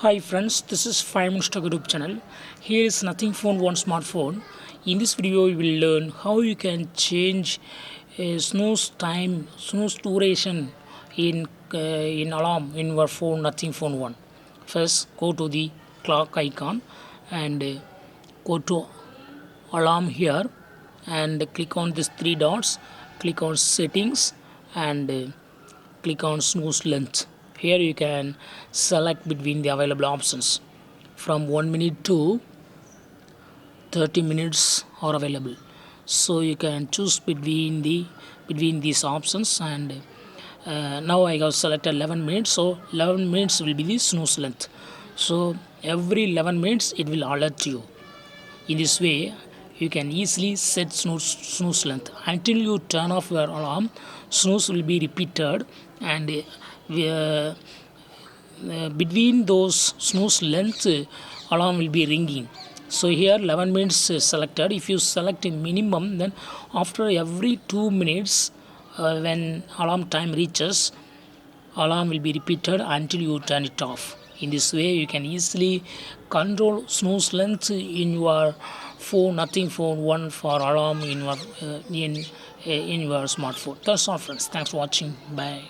Hi friends, this is 5 Minutes Talk YouTube channel. Here is Nothing Phone One Smartphone. In this video, you will learn how you can change snooze time, snooze duration in alarm in your phone Nothing Phone One. First, go to the clock icon and go to alarm here and click on these three dots. Click on settings and click on snooze length. Here you can select between the available options. From 1 minute to 30 minutes are available, so you can choose between these options. And now I have selected 11 minutes, so 11 minutes will be the snooze length. So every 11 minutes it will alert you. In this way, you can easily set snooze length. Until you turn off your alarm, snooze will be repeated, and between those snooze length, alarm will be ringing. So here 11 minutes is selected. If you select a minimum, then after every 2 minutes, when alarm time reaches, alarm will be repeated until you turn it off. In this way, you can easily control snooze length in your phone Nothing Phone One for alarm in your smartphone. That's all friends. Thanks for watching. Bye.